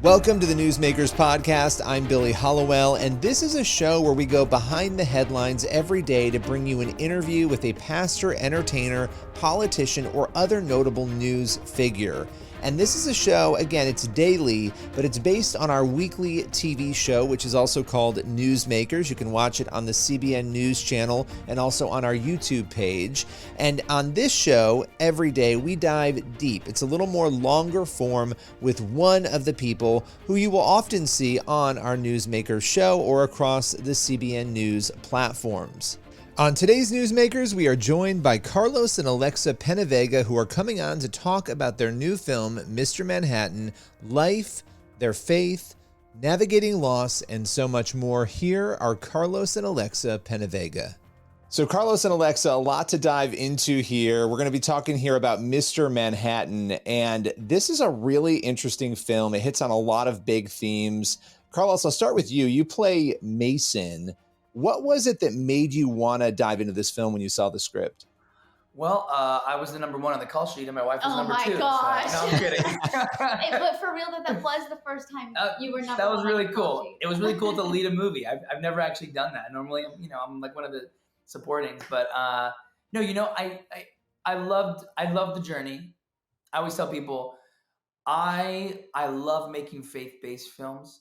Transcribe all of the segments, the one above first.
Welcome to the Newsmakers Podcast. I'm Billy Hollowell, and this is a show where we go behind the headlines every day to bring you an interview with a pastor, entertainer, politician, or other notable news figure. And this is a show, again, it's daily, but it's based on our weekly TV show, which is also called Newsmakers. You can watch it on the CBN News channel and also on our YouTube page. And on this show, every day, we dive deep. It's a little more longer form with one of the people who you will often see on our Newsmakers show or across the CBN News platforms. On today's Newsmakers, we are joined by Carlos and Alexa PenaVega, who are coming on to talk about their new film, Mr. Manhattan, life, their faith, navigating loss, and so much more. Here are Carlos and Alexa PenaVega. So Carlos and Alexa, a lot to dive into here. We're going to be talking here about Mr. Manhattan, and this is a really interesting film. It hits on a lot of big themes. Carlos, I'll start with you. You play Mason. What was it that made you want to dive into this film when you saw the script? Well, I was the number one on the call sheet, and my wife was number two. Oh my gosh! So, no, I'm kidding. But for real, that was the first time you were number one. That was really on the call cool. sheet. It was really cool to lead a movie. I've never actually done that. Normally, I'm like one of the supportings. But no, I loved the journey. I always tell people, I love making faith-based films.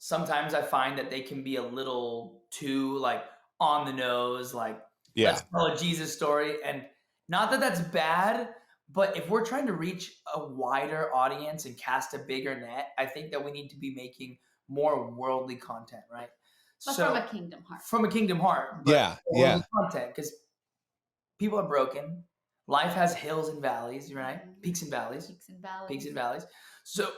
Sometimes I find that they can be a little too like on the nose, like let's tell a Jesus story. And not that that's bad, but if we're trying to reach a wider audience and cast a bigger net, I think that we need to be making more worldly content, right? But from a kingdom heart. From a kingdom heart. But worldly content, because people are broken. Life has hills and valleys, right? Mm-hmm. Peaks and valleys. So,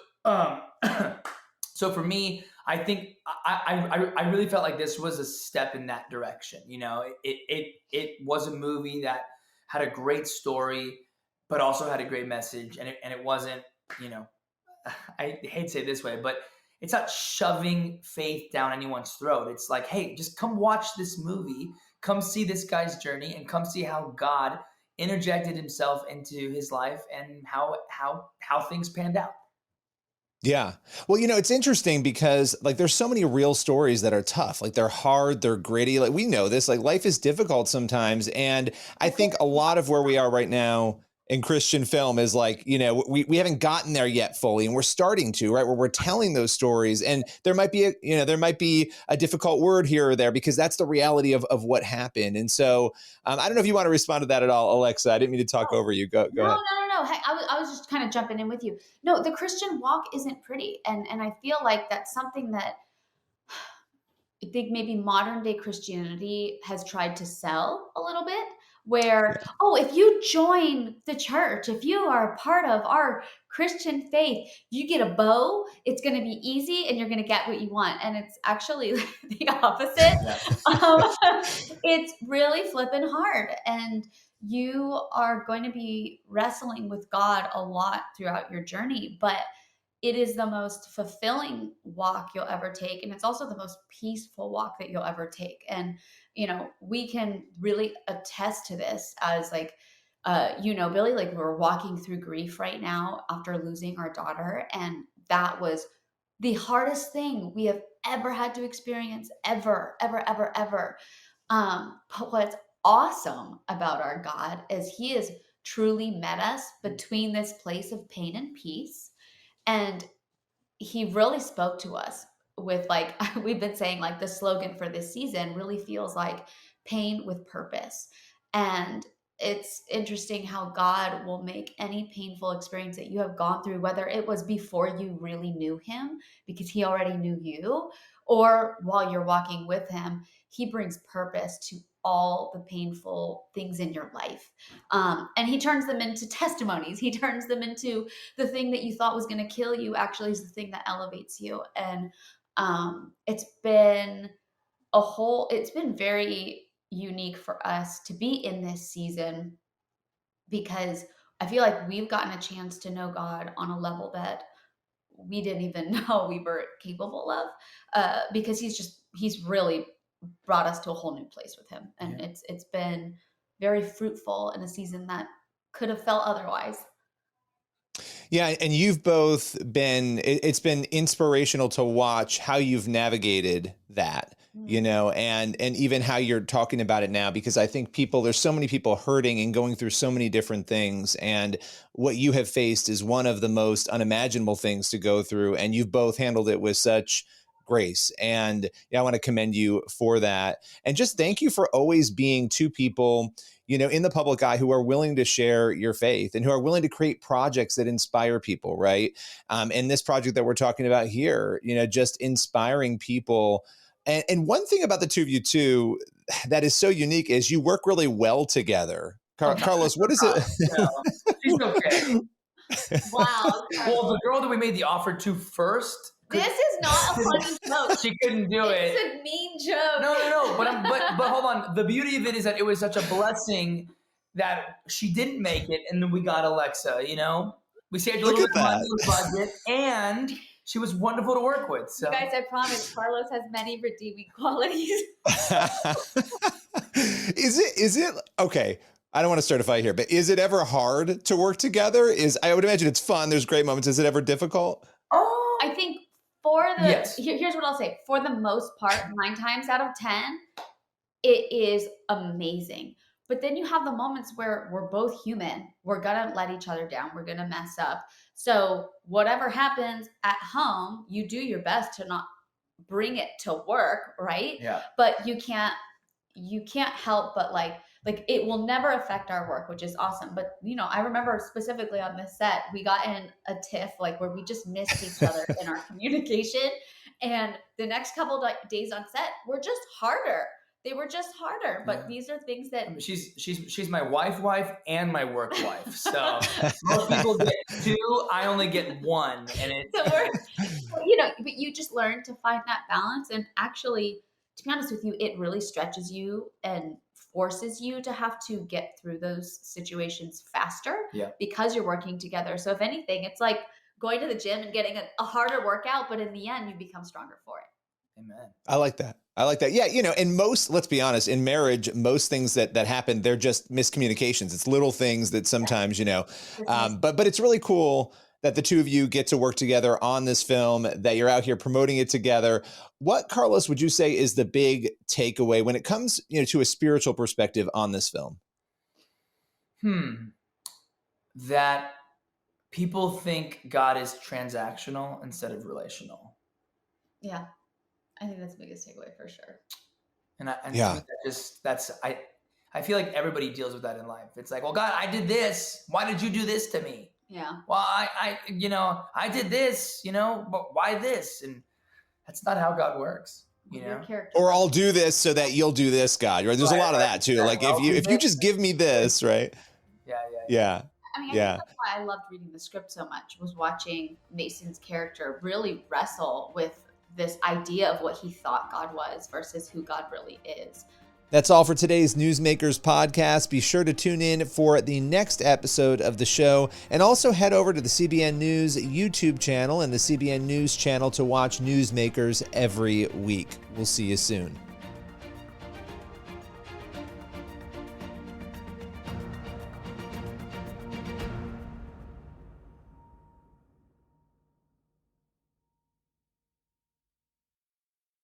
so for me, I think I really felt like this was a step in that direction. It was a movie that had a great story, but also had a great message. And it wasn't, I hate to say it this way, but it's not shoving faith down anyone's throat. It's like, hey, just come watch this movie, come see this guy's journey, and come see how God interjected himself into his life and how things panned out. Yeah. Well, it's interesting because there's so many real stories that are tough. They're hard, they're gritty. We know this, life is difficult sometimes. And I think a lot of where we are right now in Christian film is we haven't gotten there yet fully, and we're starting to, right? Where we're telling those stories, and there might be a difficult word here or there because that's the reality of what happened. And so I don't know if you want to respond to that at all, Alexa. I didn't mean to talk over you. Go ahead. No. Hey, I was just kind of jumping in with you. No, the Christian walk isn't pretty. And I feel like that's something that I think maybe modern day Christianity has tried to sell a little bit, where, if you join the church, if you are a part of our Christian faith, you get a bow, it's going to be easy, and you're going to get what you want. And it's actually the opposite. It's really flipping hard. And you are going to be wrestling with God a lot throughout your journey, but it is the most fulfilling walk you'll ever take. And it's also the most peaceful walk that you'll ever take. And, we can really attest to this as Billy, we're walking through grief right now after losing our daughter. And that was the hardest thing we have ever had to experience, ever. But what's awesome about our God is he has truly met us between this place of pain and peace. And he really spoke to us with we've been saying, the slogan for this season really feels like pain with purpose. And it's interesting how God will make any painful experience that you have gone through, whether it was before you really knew him because he already knew you, or while you're walking with him, he brings purpose to all the painful things in your life. And he turns them into testimonies. He turns them into the thing that you thought was going to kill you actually is the thing that elevates you. And it's been very unique for us to be in this season because I feel like we've gotten a chance to know God on a level that we didn't even know we were capable of, because he's really brought us to a whole new place with him. And it's been very fruitful in a season that could have felt otherwise. Yeah, and you've both been, it's been inspirational to watch how you've navigated that, and even how you're talking about it now, because I think there's so many people hurting and going through so many different things. And what you have faced is one of the most unimaginable things to go through. And you've both handled it with such grace. And I want to commend you for that. And just thank you for always being two people, in the public eye who are willing to share your faith and who are willing to create projects that inspire people, right? And this project that we're talking about here, just inspiring people. And one thing about the two of you too, that is so unique is you work really well together. Carlos, what is it? She's okay. Wow. Well, the girl that we made the offer to first. This is not a funny joke. She couldn't do it. It's a mean joke. No. But hold on. The beauty of it is that it was such a blessing that she didn't make it, and then we got Alexa. We saved a little bit of money in the budget, and she was wonderful to work with. So. You guys, I promise, Carlos has many redeeming qualities. Is it okay? I don't want to start a fight here, but is it ever hard to work together? I would imagine it's fun. There's great moments. Is it ever difficult? I think here's what I'll say. For the most part, 9 times out of 10, it is amazing. But then you have the moments where we're both human. We're going to let each other down. We're going to mess up. So whatever happens at home, you do your best to not bring it to work, right? Yeah. But you can't help but like it will never affect our work, which is awesome. But, I remember specifically on this set, we got in a tiff, where we just missed each other in our communication. And the next couple of days on set were just harder. They were just harder. But these are things that she's my wife, and my work wife. So most people get 2, I only get 1. And but you just learn to find that balance. And actually, to be honest with you, it really stretches you and forces you to have to get through those situations faster because you're working together. So if anything, it's like going to the gym and getting a harder workout, but in the end, you become stronger for it. Amen. I like that. Yeah. And let's be honest, in marriage, most things that happen, they're just miscommunications. It's little things that sometimes, but it's really cool that the two of you get to work together on this film, that you're out here promoting it together. What, Carlos, would you say is the big takeaway when it comes, to a spiritual perspective on this film? That people think God is transactional instead of relational. Yeah. I think that's the biggest takeaway for sure. And I feel like everybody deals with that in life. It's like, well, God, I did this. Why did you do this to me? Yeah. Well, I did this, but why this? And that's not how God works, Or I'll do this so that you'll do this, God. Right? There's a lot of that too. Like if you just give me this, right? Yeah. I mean, I think that's why I loved reading the script so much, was watching Mason's character really wrestle with this idea of what he thought God was versus who God really is. That's all for today's Newsmakers podcast. Be sure to tune in for the next episode of the show, and also head over to the CBN News YouTube channel and the CBN News channel to watch Newsmakers every week. We'll see you soon.